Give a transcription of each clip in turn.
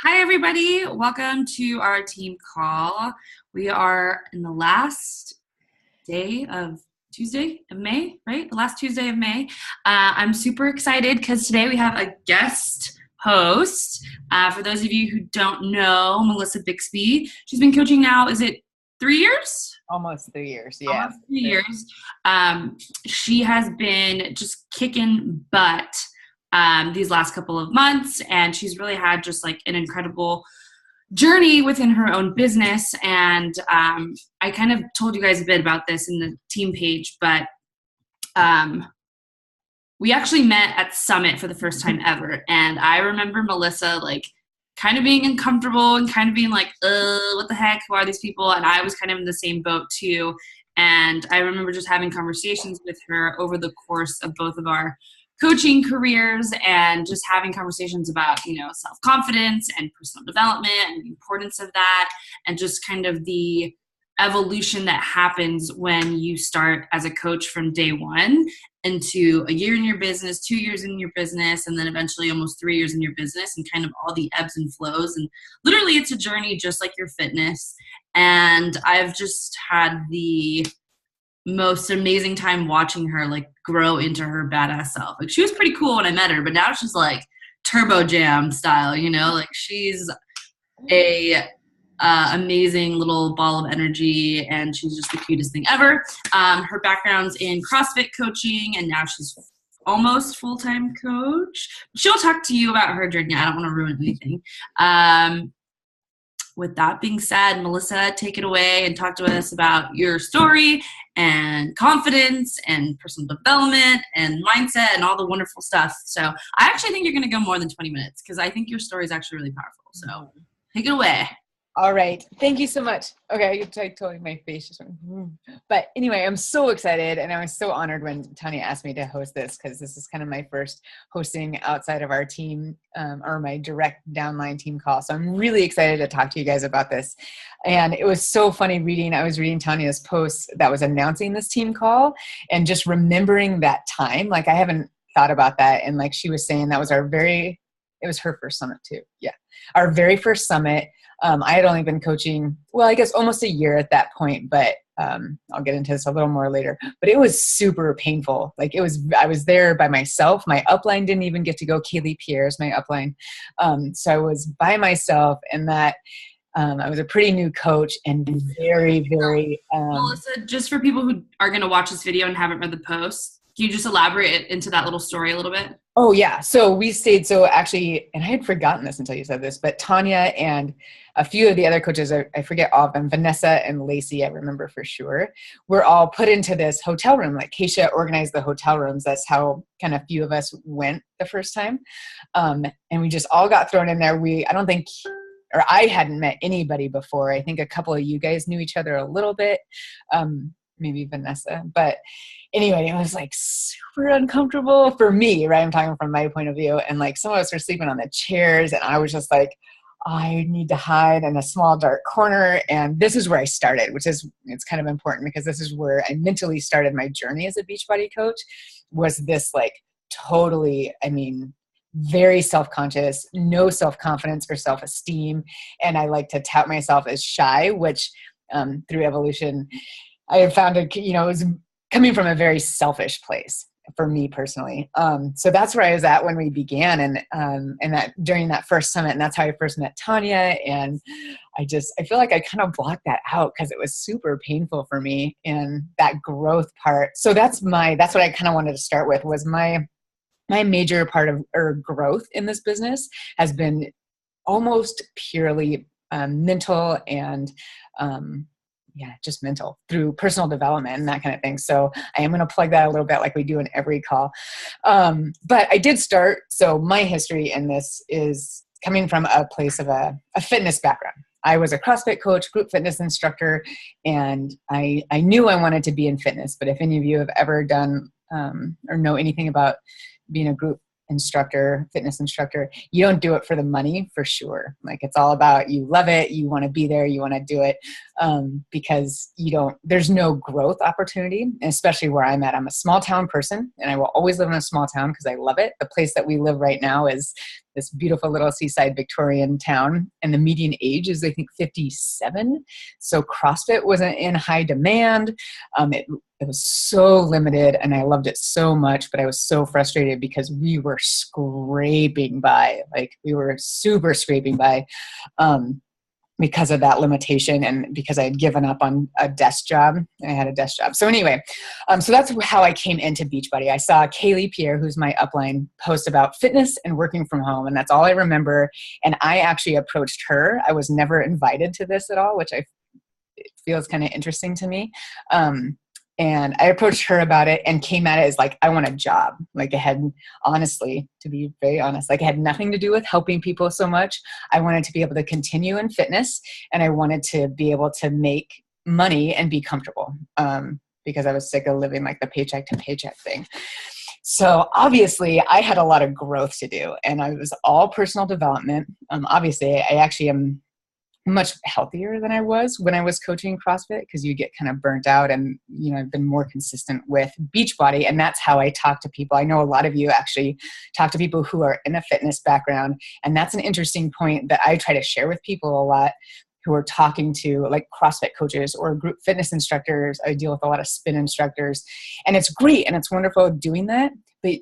Hi, everybody. Welcome to our team call. We are in the last day of Tuesday of May, right? The last Tuesday of May. I'm super excited because today we have a guest host. For those of you who don't know, Melissa Bixby. She's been coaching now, is it 3 years? Almost 3 years, yeah. Almost 3 years. She has been just kicking butt these last couple of months, and she's really had just like an incredible journey within her own business. And I kind of told you guys a bit about this in the team page, but we actually met at Summit for the first time ever. And I remember Melissa like kind of being uncomfortable and kind of being like, what the heck, who are these people? And I was kind of in the same boat too. And I remember just having conversations with her over the course of both of our coaching careers and just having conversations about, self-confidence and personal development and the importance of that, and just kind of the evolution that happens when you start as a coach from day one into a year in your business, 2 years in your business, and then eventually almost 3 years in your business, and kind of all the ebbs and flows. And literally it's a journey just like your fitness. And I've just had the most amazing time watching her like grow into her badass self. Like, she was pretty cool when I met her, but now she's like turbo jam style, like she's a amazing little ball of energy, and she's just the cutest thing ever. Her background's in CrossFit coaching, and now she's almost full-time coach. She'll talk to you about her journey. I don't want to ruin anything. With that being said, Melissa, take it away and talk to us about your story and confidence and personal development and mindset and all the wonderful stuff. So I actually think you're going to go more than 20 minutes because I think your story is actually really powerful. So take it away. All right. Thank you so much. Okay. I totally, my face just went, but anyway, I'm so excited. And I was so honored when Tanya asked me to host this, because this is kind of my first hosting outside of our team, or my direct downline team call. So I'm really excited to talk to you guys about this. And it was so funny I was reading Tanya's post that was announcing this team call, and just remembering that time. Like, I haven't thought about that. And like she was saying, that was it was her first summit too. Yeah. Our very first summit. I had only been coaching, well, I guess almost a year at that point, but I'll get into this a little more later. But it was super painful. Like, I was there by myself. My upline didn't even get to go. Kaylee Pierre is my upline. So I was by myself, and that I was a pretty new coach and very, very. Melissa, just for people who are going to watch this video and haven't read the post, can you just elaborate into that little story a little bit? Oh, yeah. So we stayed, actually, and I had forgotten this until you said this, but Tanya and a few of the other coaches, I forget all of them, Vanessa and Lacey, I remember for sure, were all put into this hotel room. Like, Keisha organized the hotel rooms. That's how kind of few of us went the first time. And we just all got thrown in there. I hadn't met anybody before. I think a couple of you guys knew each other a little bit, maybe Vanessa, but anyway, it was like super uncomfortable for me, right? I'm talking from my point of view. And like, some of us were sleeping on the chairs, and I was just like, I need to hide in a small dark corner. And this is where I started, it's kind of important, because this is where I mentally started my journey as a Beachbody coach. Was this like totally, very self-conscious, no self-confidence or self-esteem. And I like to tout myself as shy, which through evolution, I have found it was coming from a very selfish place for me personally. So that's where I was at when we began, and that during that first summit, and that's how I first met Tanya. And I feel like I kind of blocked that out because it was super painful for me, and that growth part. So that's what I kind of wanted to start with, was my major part of growth in this business has been almost purely mental and just mental, through personal development and that kind of thing. So I am going to plug that a little bit like we do in every call. But I did start, so my history in this is coming from a place of a fitness background. I was a CrossFit coach, group fitness instructor, and I knew I wanted to be in fitness. But if any of you have ever done or know anything about being a group instructor, fitness instructor, you don't do it for the money, for sure. Like, it's all about, you love it, you want to be there, you want to do it, because there's no growth opportunity, and especially where I'm at. I'm a small town person, and I will always live in a small town because I love it. The place that we live right now is this beautiful little seaside Victorian town, and the median age is, I think, 57. So CrossFit wasn't in high demand. It was so limited, and I loved it so much, but I was so frustrated because we were scraping by. Like, we were super scraping by. Because of that limitation, and because I had given up on a desk job. I had a desk job. So anyway, so that's how I came into Beachbody. I saw Kaylee Pierre, who's my upline, post about fitness and working from home. And that's all I remember. And I actually approached her. I was never invited to this at all, which it feels kind of interesting to me. And I approached her about it and came at it as like, I want a job. Like, it had, honestly, to be very honest, like, it had nothing to do with helping people so much. I wanted to be able to continue in fitness, and I wanted to be able to make money and be comfortable, because I was sick of living like the paycheck to paycheck thing. So obviously I had a lot of growth to do, and I was all personal development. Obviously I actually am much healthier than I was when I was coaching CrossFit, because you get kind of burnt out, and, I've been more consistent with Beachbody, and that's how I talk to people. I know a lot of you actually talk to people who are in a fitness background, and that's an interesting point that I try to share with people a lot who are talking to, like, CrossFit coaches or group fitness instructors. I deal with a lot of spin instructors, and it's great and it's wonderful doing that, but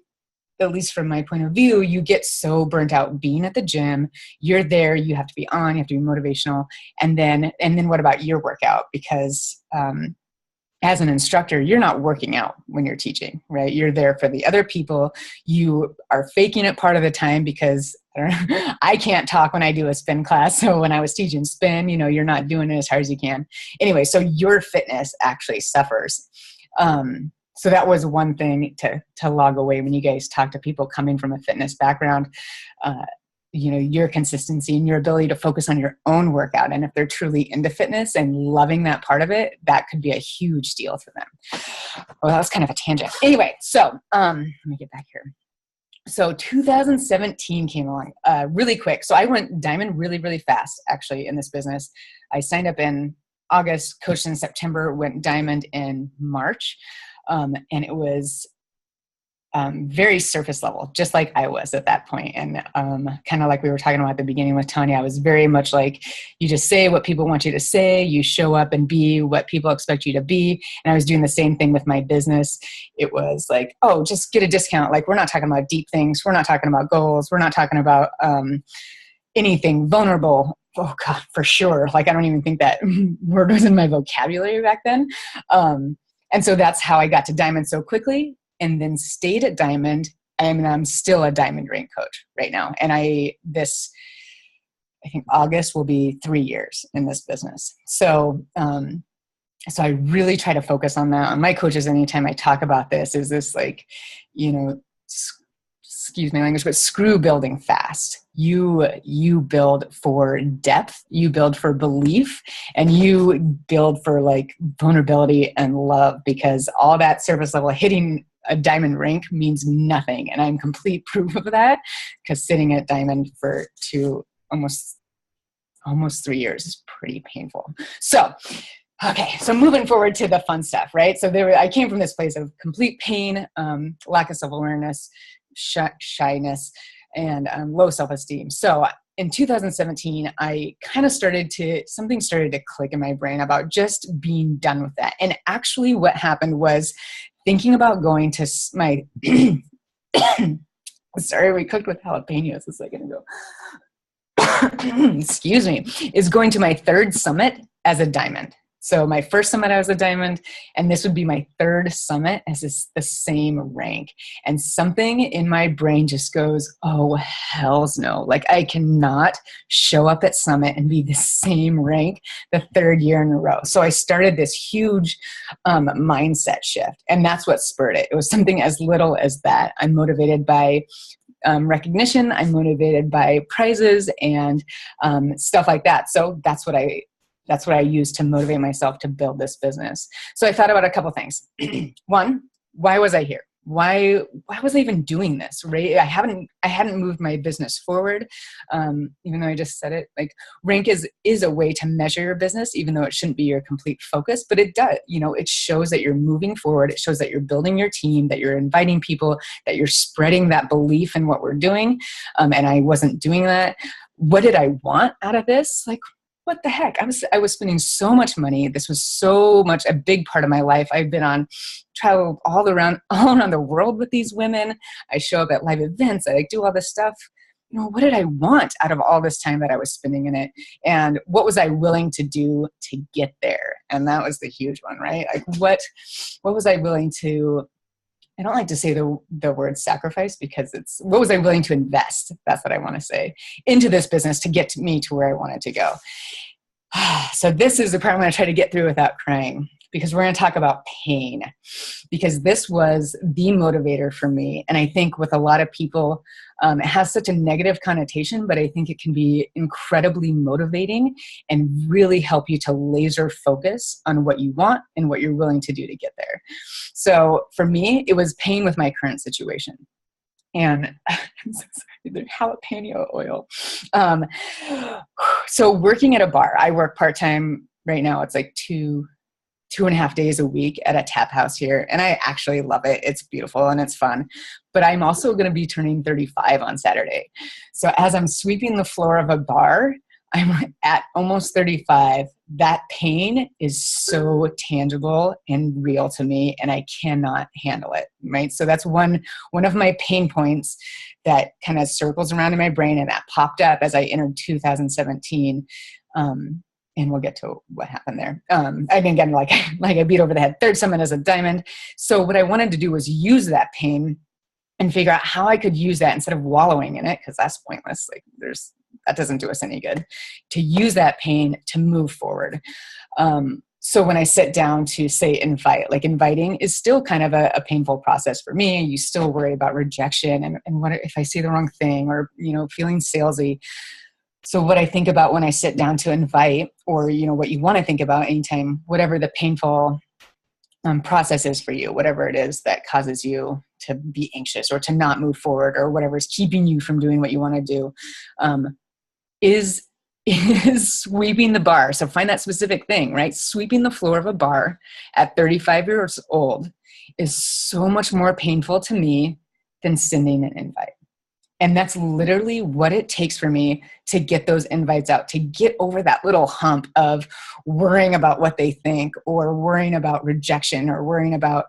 at least from my point of view, you get so burnt out being at the gym. You're there, you have to be on, you have to be motivational. And then what about your workout? Because as an instructor, you're not working out when you're teaching, right? You're there for the other people. You are faking it part of the time, because I can't talk when I do a spin class. So when I was teaching spin, you're not doing it as hard as you can. Anyway, so your fitness actually suffers. So that was one thing to log away when you guys talk to people coming from a fitness background, your consistency and your ability to focus on your own workout. And if they're truly into fitness and loving that part of it, that could be a huge deal for them. Well, that was kind of a tangent. Anyway, so let me get back here. So 2017 came along really quick. So I went diamond really, really fast, actually, in this business. I signed up in August, coached in September, went diamond in March. And it was very surface level, just like I was at that point. And kind of like we were talking about at the beginning with Tanya, I was very much like, you just say what people want you to say, you show up and be what people expect you to be. And I was doing the same thing with my business. It was like, oh, just get a discount. Like, we're not talking about deep things. We're not talking about goals. We're not talking about anything vulnerable. Oh God, for sure. Like, I don't even think that word was in my vocabulary back then. And so that's how I got to diamond so quickly, and then stayed at diamond. And I'm still a diamond rank coach right now. And I think August will be 3 years in this business. So, so I really try to focus on that. On my coaches, anytime I talk about this, is this like, excuse my language, but screw building fast. You build for depth, you build for belief, and you build for like vulnerability and love, because all that surface level hitting a diamond rank means nothing. And I'm complete proof of that, because sitting at diamond for almost 3 years is pretty painful. So, okay, so moving forward to the fun stuff, right? So I came from this place of complete pain, lack of self-awareness, shyness, and low self-esteem. So in 2017, I kind of something started to click in my brain about just being done with that. And actually what happened was thinking about going to my, sorry, we cooked with jalapenos a second ago. Excuse me, is going to my third summit as a diamond. So my first summit, I was a diamond, and this would be my third summit as the same rank. And something in my brain just goes, oh, hells no. Like, I cannot show up at summit and be the same rank the third year in a row. So I started this huge mindset shift, and that's what spurred it. It was something as little as that. I'm motivated by recognition. I'm motivated by prizes and stuff like that. So that's what I use to motivate myself to build this business. So I thought about a couple things. One, why was I here? why was I even doing this? Right? I hadn't moved my business forward. Even though I just said it, like rank is a way to measure your business, even though it shouldn't be your complete focus, but it does, it shows that you're moving forward. It shows that you're building your team, that you're inviting people, that you're spreading that belief in what we're doing. And I wasn't doing that. What did I want out of this? Like, what the heck? I was spending so much money. This was so much a big part of my life. I've been on travel all around the world with these women. I show up at live events. I do all this stuff. What did I want out of all this time that I was spending in it? And what was I willing to do to get there? And that was the huge one, right? Like what was I willing to, I don't like to say the word sacrifice because what was I willing to invest? That's what I want to say into this business to get me to where I wanted to go. So this is the part I'm going to try to get through without crying, because we're going to talk about pain, because this was the motivator for me. And I think with a lot of people, it has such a negative connotation, but I think it can be incredibly motivating and really help you to laser focus on what you want and what you're willing to do to get there. So for me, it was pain with my current situation. And I'm so sorry, the jalapeno oil. So working at a bar, I work part-time right now. It's like 2.5 days a week at a tap house here. And I actually love it. It's beautiful and it's fun. But I'm also going to be turning 35 on Saturday. So as I'm sweeping the floor of a bar, I'm at almost 35. That pain is so tangible and real to me, and I cannot handle it, right? So that's one of my pain points that kind of circles around in my brain, and that popped up as I entered 2017. And we'll get to what happened there. And again, like I beat over the head. Third summit as a diamond. So what I wanted to do was use that pain and figure out how I could use that instead of wallowing in it, because that's pointless. Like that doesn't do us any good. To use that pain to move forward. So when I sit down to say invite, like inviting is still kind of a painful process for me. You still worry about rejection and what if I say the wrong thing, or feeling salesy. So what I think about when I sit down to invite, or what you want to think about anytime, whatever the painful process is for you, whatever it is that causes you to be anxious or to not move forward, or whatever is keeping you from doing what you want to do, is sweeping the bar. So find that specific thing, right? Sweeping the floor of a bar at 35 years old is so much more painful to me than sending an invite. And that's literally what it takes for me to get those invites out, to get over that little hump of worrying about what they think, or worrying about rejection, or worrying about,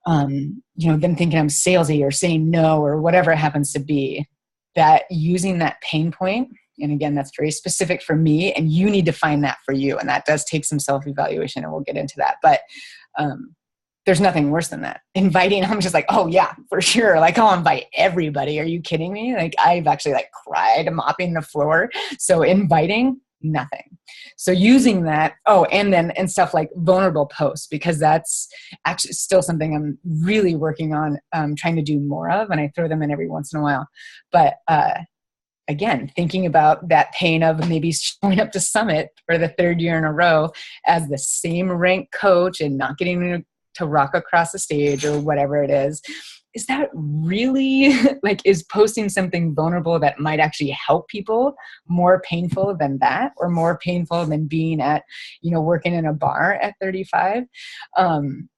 them thinking I'm salesy or saying no, or whatever it happens to be. That using that pain point, and again, that's very specific for me, and you need to find that for you. And that does take some self-evaluation, and we'll get into that. But there's nothing worse than that. Inviting, I'm just like, oh yeah, for sure. Like, I'll invite everybody. Are you kidding me? Like, I've actually cried mopping the floor. So inviting, nothing. So using that, and stuff like vulnerable posts, because that's actually still something I'm really working on, trying to do more of. And I throw them in every once in a while. But again, thinking about that pain of maybe showing up to Summit for the third year in a row as the same rank coach and not getting to rock across the stage or whatever it is that really is posting something vulnerable that might actually help people more painful than that, or more painful than being at, working in a bar at 35? And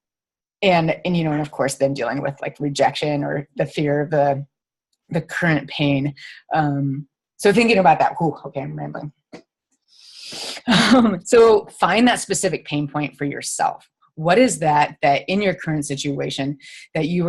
of course then dealing with rejection or the fear of the current pain. So thinking about that, okay, I'm rambling. So find that specific pain point for yourself. What is that in your current situation that you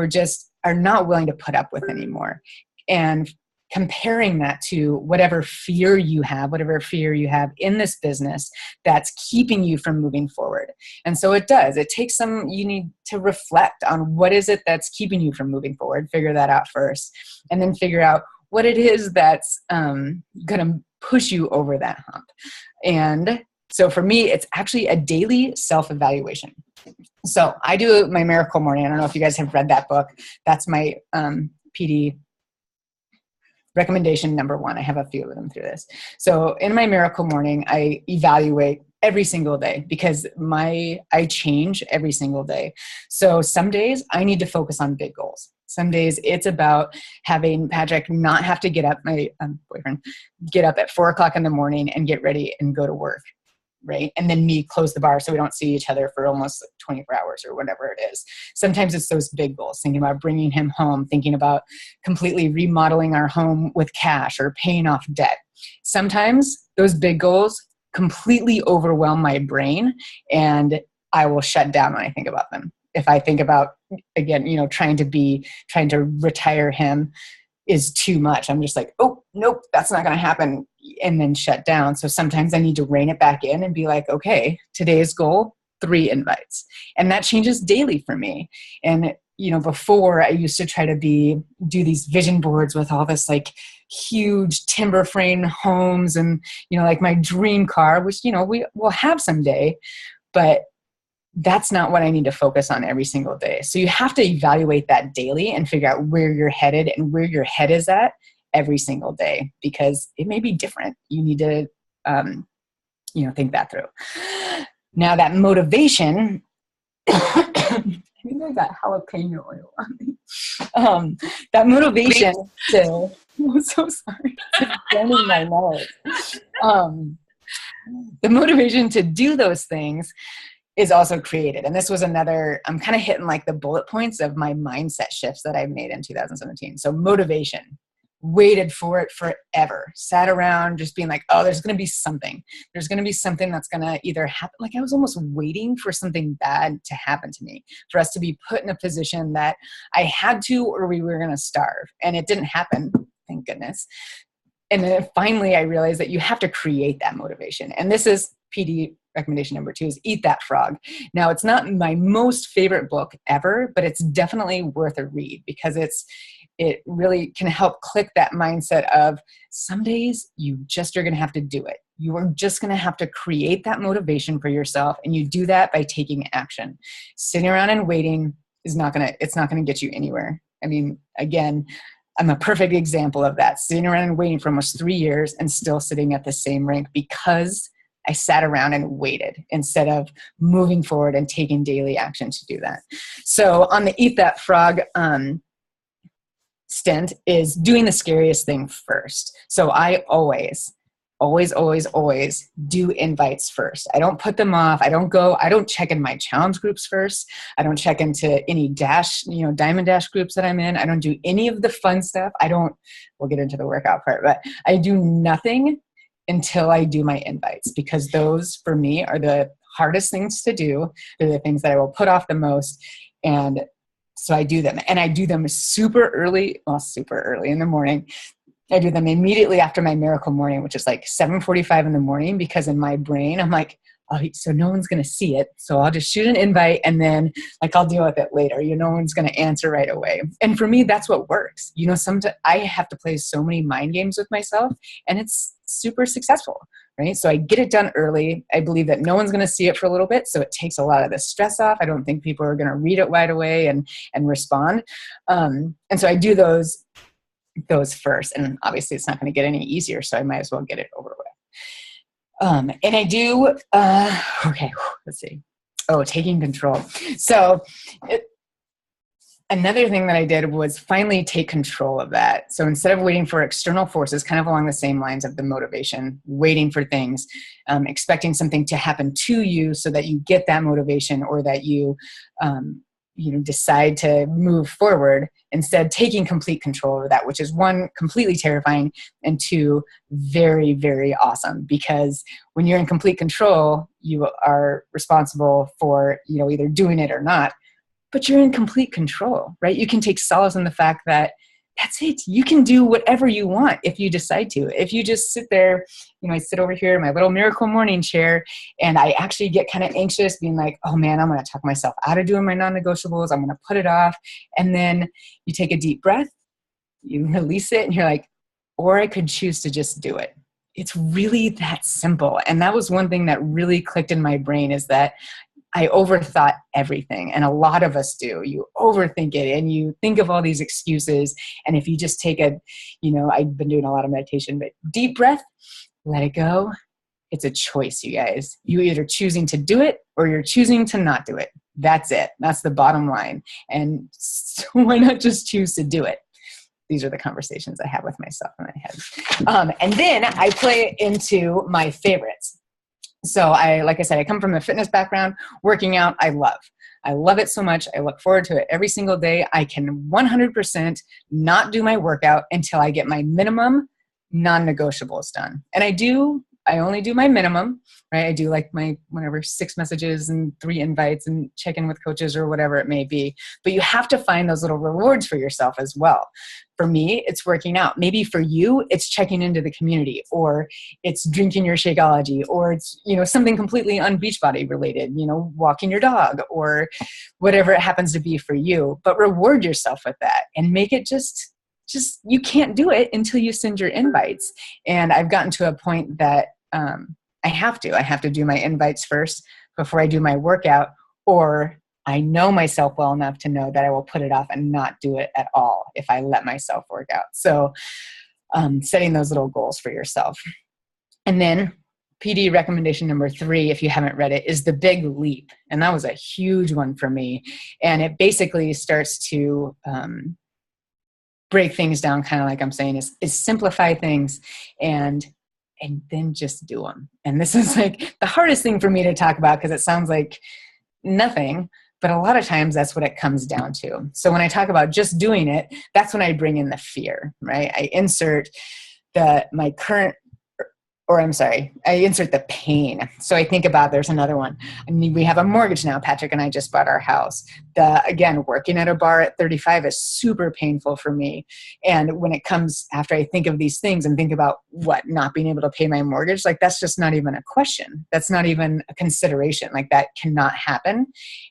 are not willing to put up with anymore? And comparing that to whatever fear you have in this business that's keeping you from moving forward. And so it takes you need to reflect on what is it that's keeping you from moving forward, figure that out first, and then figure out what it is that's going to push you over that hump. And so for me, it's actually a daily self-evaluation. So I do my Miracle Morning. I don't know if you guys have read that book. That's my PD recommendation number one, I have a few of them through this. So in my miracle morning, I evaluate every single day because I change every single day. So some days I need to focus on big goals. Some days it's about having Patrick not have to get up, my boyfriend, get up at 4:00 in the morning and get ready and go to work. Right. And then me close the bar so we don't see each other for almost 24 hours or whatever it is. Sometimes it's those big goals, thinking about bringing him home, thinking about completely remodeling our home with cash or paying off debt. Sometimes those big goals completely overwhelm my brain and I will shut down when I think about them. If I think about, again, trying to retire him is too much. I'm just like, oh, nope, that's not going to happen. And then shut down. So sometimes I need to rein it back in and be like, okay, today's goal, 3 invites. And that changes daily for me. And, before I used to try to do these vision boards with all this like huge timber frame homes and, like my dream car, which, we will have someday, but that's not what I need to focus on every single day. So you have to evaluate that daily and figure out where you're headed and where your head is at every single day, because it may be different. You need to, think that through. Now that motivation, I think I got jalapeno oil on me. That motivation to, I'm so sorry, it's burning my nose. The motivation to do those things is also created. And this was another, I'm kind of hitting like the bullet points of my mindset shifts that I've made in 2017. So motivation, waited for it forever, sat around just being like, oh, there's going to be something. There's going to be something that's going to either happen. Like I was almost waiting for something bad to happen to me, for us to be put in a position that I had to, or we were going to starve. And it didn't happen. Thank goodness. And then finally I realized that you have to create that motivation. And this is PD recommendation number 2 is Eat That Frog. Now, it's not my most favorite book ever, but it's definitely worth a read because it really can help click that mindset of some days you just are going to have to do it. You are just going to have to create that motivation for yourself. And you do that by taking action. Sitting around and waiting it's not going to get you anywhere. I mean, again, I'm a perfect example of that. Sitting around and waiting for almost 3 years and still sitting at the same rank because I sat around and waited instead of moving forward and taking daily action to do that. So on the Eat That Frog stint is doing the scariest thing first. So I always do invites first. I don't put them off. I don't check in my challenge groups first. I don't check into any Diamond Dash groups that I'm in. I don't do any of the fun stuff. We'll get into the workout part, but I do nothing until I do my invites because those for me are the hardest things to do. They're the things that I will put off the most. And so I do them, and I do them super early in the morning. I do them immediately after my miracle morning, which is like 7:45 in the morning, because in my brain, I'm like, oh, so no one's going to see it. So I'll just shoot an invite and then I'll deal with it later. No one's going to answer right away. And for me, that's what works. Sometimes I have to play so many mind games with myself and it's super successful, right? So I get it done early. I believe that no one's going to see it for a little bit. So it takes a lot of the stress off. I don't think people are going to read it right away and respond. And so I do those first. And obviously it's not going to get any easier. So I might as well get it over with. And I do, okay, let's see. Oh, taking control. So another thing that I did was finally take control of that. So instead of waiting for external forces, kind of along the same lines of the motivation, waiting for things, expecting something to happen to you so that you get that motivation or that you decide to move forward, instead taking complete control over that, which is 1, completely terrifying, and 2, very, very awesome. Because when you're in complete control, you are responsible for, either doing it or not, but you're in complete control, right? You can take solace in the fact that that's it. You can do whatever you want if you decide to. If you just sit there, I sit over here in my little miracle morning chair and I actually get kind of anxious being like, oh man, I'm going to talk myself out of doing my non-negotiables. I'm going to put it off. And then you take a deep breath, you release it and you're like, or I could choose to just do it. It's really that simple. And that was one thing that really clicked in my brain, is that I overthought everything. And a lot of us do. You overthink it and you think of all these excuses. And if you just take I've been doing a lot of meditation, but deep breath, let it go. It's a choice, you guys. You're either choosing to do it or you're choosing to not do it. That's it. That's the bottom line. And so why not just choose to do it? These are the conversations I have with myself in my head. And then I play into my favorites. So like I said, I come from a fitness background. Working out, I love it so much. I look forward to it every single day. I can 100% not do my workout until I get my minimum non-negotiables done. And I only do my minimum, right? I do like my 6 messages and 3 invites and check in with coaches or whatever it may be. But you have to find those little rewards for yourself as well. For me, it's working out. Maybe for you, it's checking into the community, or it's drinking your Shakeology, or it's, something completely un-Beachbody related, walking your dog, or whatever it happens to be for you. But reward yourself with that and make it just you can't do it until you send your invites. And I've gotten to a point that I have to do my invites first before I do my workout, or I know myself well enough to know that I will put it off and not do it at all if I let myself work out. So setting those little goals for yourself. And then PD recommendation number 3, if you haven't read it, is the big leap. And that was a huge one for me. And it basically starts to break things down, kind of like I'm saying, is simplify things and then just do them. And this is like the hardest thing for me to talk about because it sounds like nothing, but a lot of times that's what it comes down to. So when I talk about just doing it, that's when I bring in the fear, right? I insert I insert the pain. So I think about, there's another one. I mean, we have a mortgage now. Patrick and I just bought our house. Again, working at a bar at 35 is super painful for me. And when it comes after I think of these things and think about not being able to pay my mortgage, like that's just not even a question. That's not even a consideration. Like that cannot happen.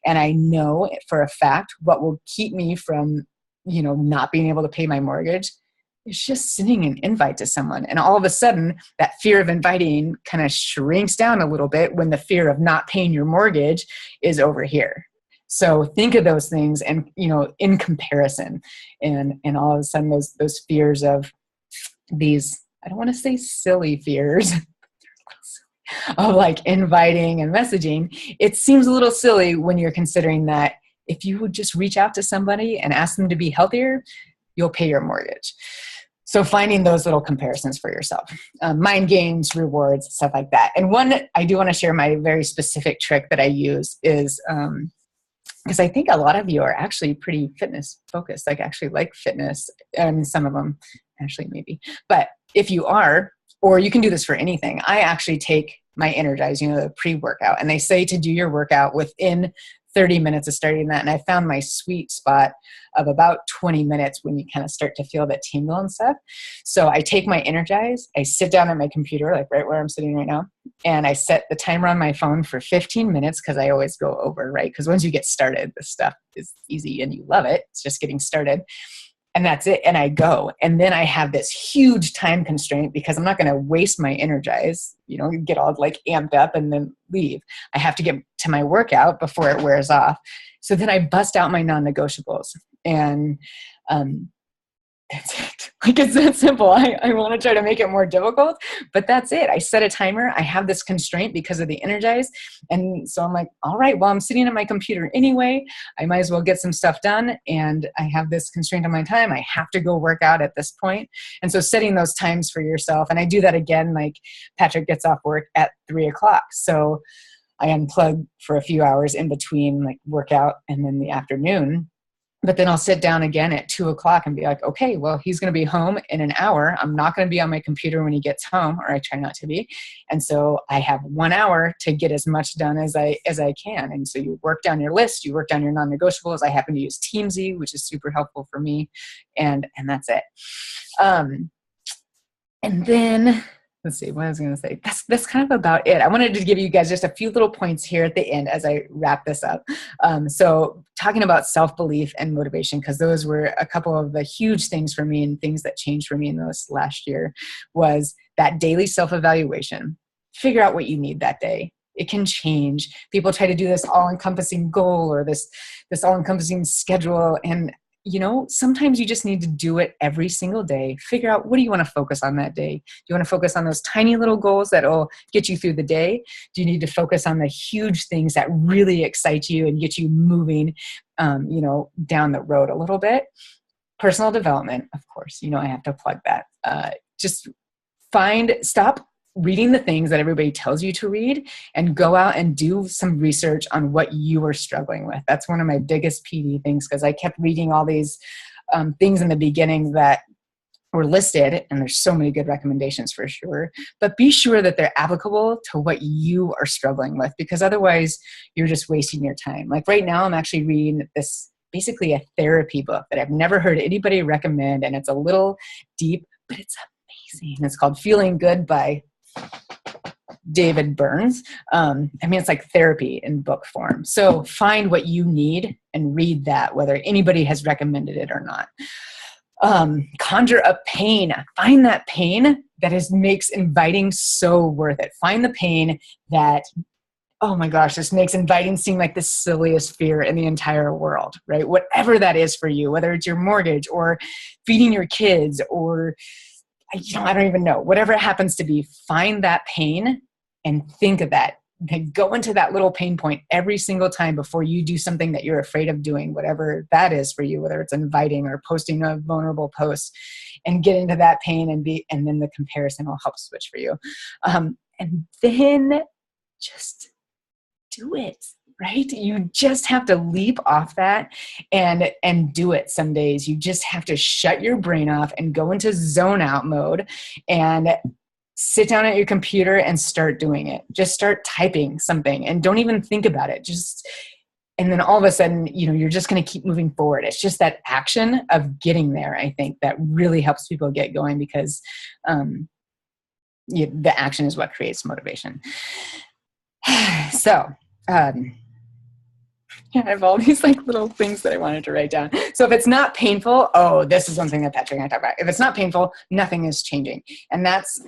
And I know for a fact what will keep me from, not being able to pay my mortgage. It's just sending an invite to someone. And all of a sudden, that fear of inviting kind of shrinks down a little bit when the fear of not paying your mortgage is over here. So think of those things and, in comparison. And all of a sudden, those fears of these, I don't want to say silly fears, of like inviting and messaging. It seems a little silly when you're considering that if you would just reach out to somebody and ask them to be healthier, you'll pay your mortgage. So finding those little comparisons for yourself, mind games, rewards, stuff like that. And one, I do want to share my very specific trick that I use is, because I think a lot of you are actually pretty fitness focused, actually like fitness, and some of them actually maybe. But if you are, or you can do this for anything, I actually take my Energize, the pre-workout, and they say to do your workout within 30 minutes of starting that. And I found my sweet spot of about 20 minutes when you kind of start to feel that tingle and stuff. So I take my Energize, I sit down at my computer, like right where I'm sitting right now, and I set the timer on my phone for 15 minutes because I always go over, right? Because once you get started, this stuff is easy and you love it. It's just getting started. And that's it. And I go. And then I have this huge time constraint because I'm not going to waste my Energize, get all like amped up and then leave. I have to get to my workout before it wears off. So then I bust out my non-negotiables. And that's it. It's that simple. I want to try to make it more difficult, but that's it. I set a timer. I have this constraint because of the Energize. And so I'm like, all right, well, I'm sitting at my computer anyway. I might as well get some stuff done. And I have this constraint on my time. I have to go work out at this point. And so setting those times for yourself. And I do that again, like Patrick gets off work at 3:00. So I unplug for a few hours in between like workout and then the afternoon. But then I'll sit down again at 2:00 and be like, okay, well, he's going to be home in an hour. I'm not going to be on my computer when he gets home, or I try not to be. And so I have 1 hour to get as much done as I can. And so you work down your list, you work down your non-negotiables. I happen to use Teamsy, which is super helpful for me. And that's it. And then let's see what I was going to say. That's kind of about it. I wanted to give you guys just a few little points here at the end as I wrap this up. So talking about self-belief and motivation, because those were a couple of the huge things for me and things that changed for me in this last year, was that daily self-evaluation. Figure out what you need that day. It can change. People try to do this all-encompassing goal or this all-encompassing schedule. And, sometimes you just need to do it every single day. Figure out, what do you want to focus on that day? Do you want to focus on those tiny little goals that will get you through the day? Do you need to focus on the huge things that really excite you and get you moving, down the road a little bit? Personal development, of course, I have to plug that. Just stop reading the things that everybody tells you to read and go out and do some research on what you are struggling with. That's one of my biggest PD things, because I kept reading all these things in the beginning that were listed, and there's so many good recommendations for sure, but be sure that they're applicable to what you are struggling with, because otherwise you're just wasting your time. Like right now, I'm actually reading this, basically a therapy book that I've never heard anybody recommend, and it's a little deep, but it's amazing. It's called Feeling Good by David Burns. It's like therapy in book form. So find what you need and read that, whether anybody has recommended it or not. Conjure up pain. Find that pain that makes inviting so worth it. Find the pain that, oh my gosh, this makes inviting seem like the silliest fear in the entire world, right? Whatever that is for you, whether it's your mortgage or feeding your kids or, I don't even know, whatever it happens to be, find that pain and think of that. Go into that little pain point every single time before you do something that you're afraid of doing, whatever that is for you, whether it's inviting or posting a vulnerable post, and get into that pain and then the comparison will help switch for you. And then just do it, right? You just have to leap off that and do it some days. You just have to shut your brain off and go into zone out mode and sit down at your computer and start doing it. Just start typing something and don't even think about it. And then all of a sudden, you're just going to keep moving forward. It's just that action of getting there, I think, that really helps people get going, because the action is what creates motivation. So, I have all these little things that I wanted to write down. So if it's not painful, this is one thing that Patrick and I talk about. If it's not painful, nothing is changing. And that's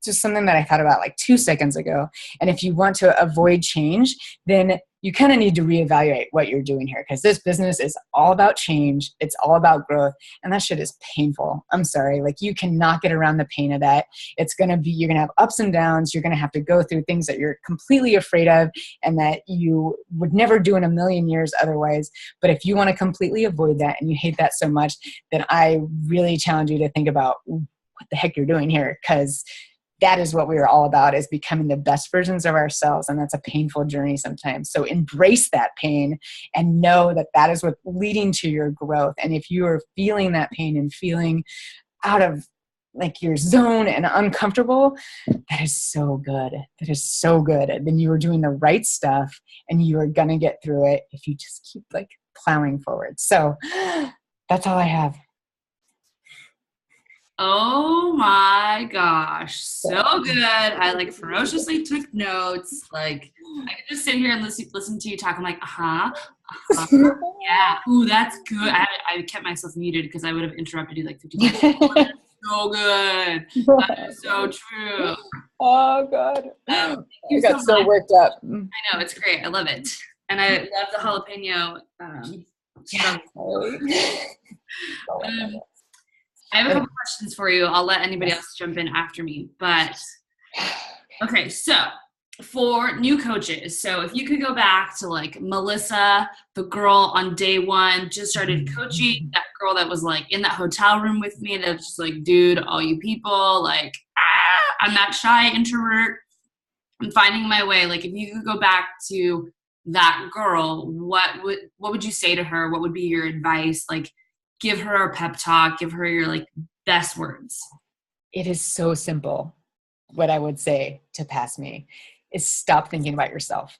just something that I thought about 2 seconds ago. And if you want to avoid change, then you kind of need to reevaluate what you're doing here, because this business is all about change. It's all about growth. And that shit is painful. I'm sorry. You cannot get around the pain of that. You're going to have ups and downs. You're going to have to go through things that you're completely afraid of and that you would never do in a million years otherwise. But if you want to completely avoid that and you hate that so much, then I really challenge you to think about what the heck you're doing here, because that is what we are all about, is becoming the best versions of ourselves. And that's a painful journey sometimes. So embrace that pain and know that that is what's leading to your growth. And if you are feeling that pain and feeling out of your zone and uncomfortable, that is so good. That is so good. Then you are doing the right stuff and you are going to get through it if you just keep plowing forward. So that's all I have. Oh my gosh, so good. I ferociously took notes. I could just sit here and listen to you talk. I'm yeah, ooh, that's good. I kept myself muted because I would have interrupted you 50 times. So good. That is so true. Oh God. I got so worked up. I know, it's great. I love it. And I love the jalapeno. I have a couple questions for you. I'll let anybody else jump in after me. But okay, so for new coaches, so if you could go back to Melissa, the girl on day one, just started coaching, that girl that was in that hotel room with me, that was just dude, all you people, I'm that shy introvert. I'm finding my way. If you could go back to that girl, what would you say to her? What would be your advice? Give her a pep talk, give her your best words. It is so simple. What I would say to pass me is stop thinking about yourself.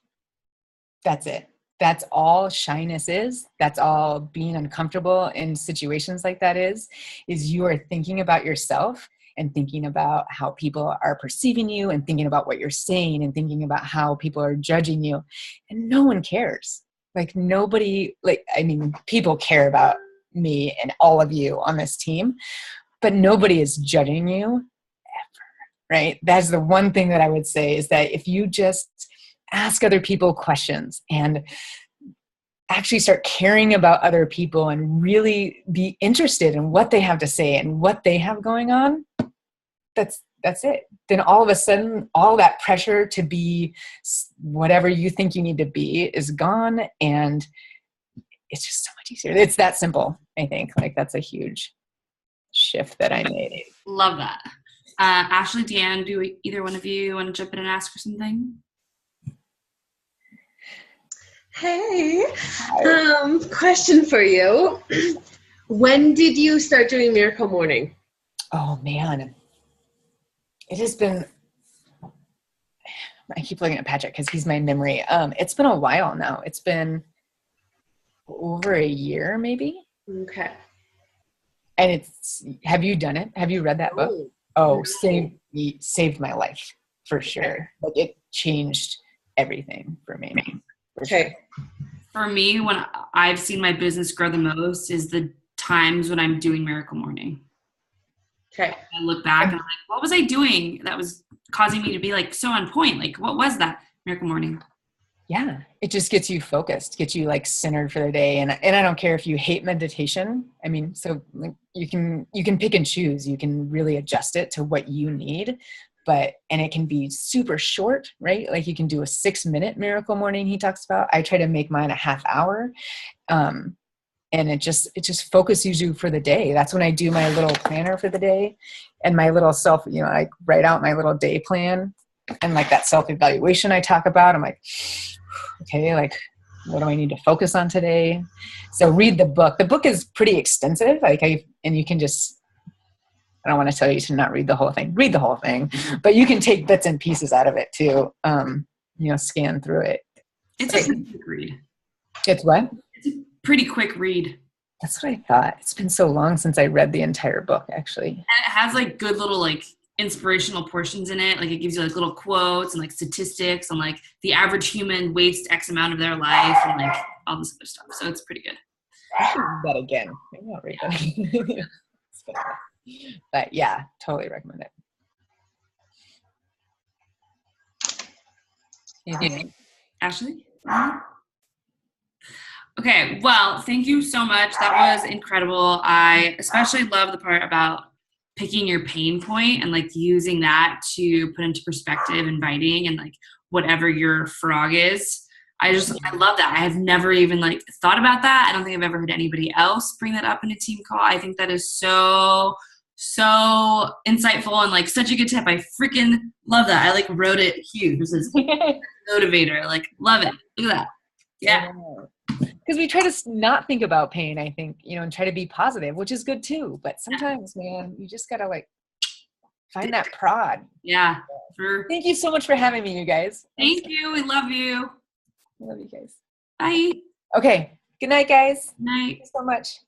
That's it. That's all shyness is. That's all being uncomfortable in situations like that is you are thinking about yourself and thinking about how people are perceiving you and thinking about what you're saying and thinking about how people are judging you. And no one cares. Nobody, people care about me and all of you on this team, but nobody is judging you ever, right? That's the one thing that I would say, is that if you just ask other people questions and actually start caring about other people and really be interested in what they have to say and what they have going on, that's it. Then all of a sudden, all that pressure to be whatever you think you need to be is gone. And it's just so much easier. It's that simple, I think. Like, that's a huge shift that I made. Love that. Ashley, Deanne, do either one of you want to jump in and ask for something? Hey, question for you. When did you start doing Miracle Morning? Oh, man. It has been, I keep looking at Patrick because he's my memory. It's been a while now. It's been over a year, maybe. Okay. And have you done it? Have you read that book? Oh, saved my life for sure. Like, it changed everything for me. Okay. For me, when I've seen my business grow the most is the times when I'm doing Miracle Morning. Okay. I look back and I'm like, what was I doing that was causing me to be like so on point? Like, what was that Miracle Morning? Yeah, it just gets you focused, gets you like centered for the day. And I don't care if you hate meditation. I mean, so like, you can pick and choose. You can really adjust it to what you need. And it can be super short, right? Like, you can do a 6-minute Miracle Morning he talks about. I try to make mine a half hour. And it just focuses you for the day. That's when I do my little planner for the day and my little I write out my little day plan and like that self-evaluation I talk about. I'm like, okay, like, what do I need to focus on today? So read the book. The book is pretty extensive. And you can just, I don't want to tell you to not read the whole thing. Read the whole thing, but you can take bits and pieces out of it too. Scan through it. It's a pretty quick read. It's what? It's a pretty quick read. That's what I thought. It's been so long since I read the entire book, actually. And it has like good little like inspirational portions in it. Like, it gives you like little quotes and like statistics on like the average human wastes X amount of their life and like all this other stuff. So it's pretty good. I should read that again. Maybe I'll read that again. But yeah, totally recommend it. Ashley? Okay, well, thank you so much. That was incredible. I especially love the part about picking your pain point and like using that to put into perspective and writing and like whatever your frog is. I love that. I have never even like thought about that. I don't think I've ever heard anybody else bring that up in a team call. I think that is so insightful and like such a good tip. I freaking love that. I like wrote it huge. This is motivator. Like, love it. Look at that. Yeah. Because we try to not think about pain, I think, and try to be positive, which is good too. But sometimes, man, you just got to like find that prod. Yeah. Thank you so much for having me, you guys. Thank you. We love you. I love you guys. Bye. Okay. Good night, guys. Good night. Thank you so much.